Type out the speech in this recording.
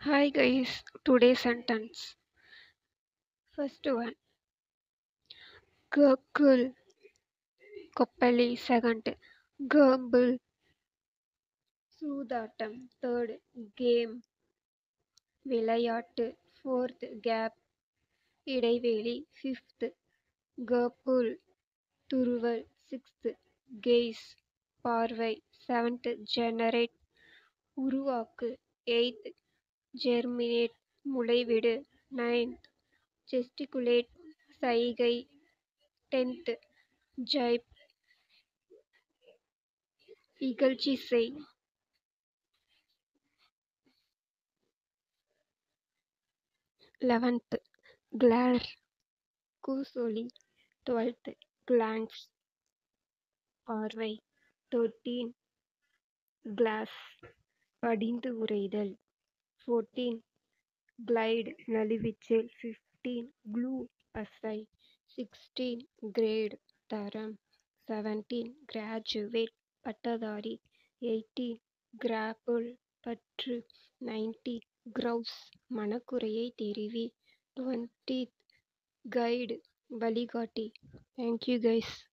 Hi guys, today's sentence. First one, Gurkul, Koppali. Second, Gurbul, Soodatam. Third, Game, விளையாட்டு. Fourth, Gap, இடைவெளி. Fifth, Gurpul, துருவல். Sixth, Gaze, பார்வை. Seventh, Generate, உருவாக்கு. Eighth, Germinate, முளைவிடு. Ninth, Gesticulate, சைகை. Tenth, Jibe, இகழ்ச்சி செய். 11th, glare, கூசொலி. 12th, glance, பார்வை. 13, glass, படிந்து உறைதல். 14, glide, நழுவிச்செல். 15, glue, பசை. 16, grade, தரம். 17, graduate, பட்டதாரி. 18, grapple, பற்று. 19, grouse, மனக்குறையை தெரிவி. 20th, guide, வழிகாட்டி. Thank you guys.